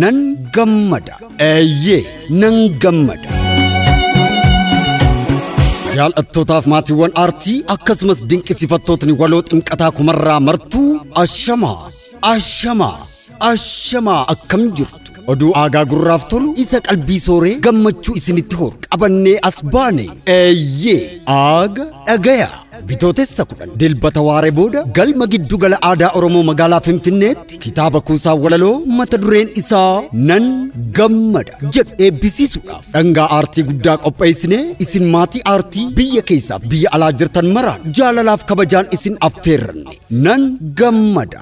nan gammada. Eeyyee nan gammada. Jaalattotaaf maatiiwwan aartii akkasumas dinqisiifattootni waloo xinqataa kumarraa martuu ashamaa akkam jirtu. Oduu aagaa gurraaf tolu isa qalbii sooree gammachuu isinitti horu qabannee as baane. Eeyyee aaga dhagaya. Bitootessa 10 dilbata waaree booda galma giddu gala aadaa Oromoo magaalaa Finfinneetti kitaaba kuusaa walaloo mata dureen isaa nan gammada jedhu eebbisiisuudhaaf dhangaa aartii guddaa qopheessinee isin maatii aartii biyya keessaaf biyya alaa jirtan maraan jaalalaaf kabajaan isin affeerranne. Nan gammada.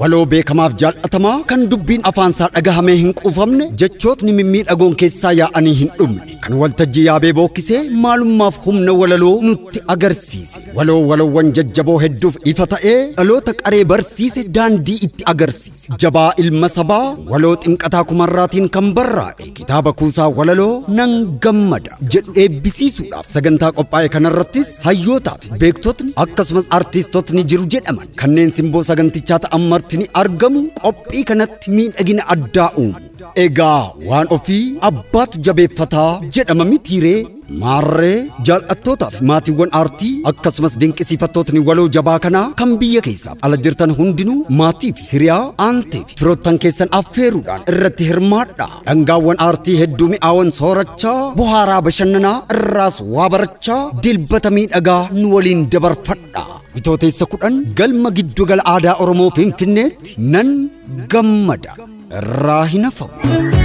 Waloo beekamaaf jaalatamaa kan dubbiin afaansaa dhagahamee hin quufamne jechootni mimmiidhagoon keessaa yaa'anii hin dhumne kan waltajjii yaabee bookkisee maalummaaf humna walaloo nutti agarsiise. Walowwan jajjaboo hedduuf ifa ta'ee dhaloota qaree barsiise daandii itti agarsiise. Jabaa ilma sabaa waloo xinqataa kumarraatiin kan barraa'e kitaaba kuusaa walaloo nan gammada jedhu eebbisiisuudhaaf sagantaa qophaa'e kanarrattis hayyootaa fi beektotni akkasumas artiistotni jiru jedhaman kanneen simboo sagantichaa ta'an ni argamu qophii kanatti miidhagina addaa uumu. Egaa waan ofii abbaatu jabeeffataa jedhama mitiiree maarree jaallattootaaf maatiiwwan aartii akkasumas dinqisiifattootni waloo jabaa kanaa kan biyya keessaaf ala jirtan hundinuu maatii fi hiriyaa aantee fi firoottan keessan affeeruudhaan irratti hirmaadha. Dhangaawwan aartii hedduu mi'aawan soorachaa bohaaraa bashannanaa irraas waa barachaa dilbata miidhagaa nu waliin dabarfadha. Bitootessa 10 galma giddu gala aadaa Oromoo Finfinneetti nan gammada irraa hin hafamu.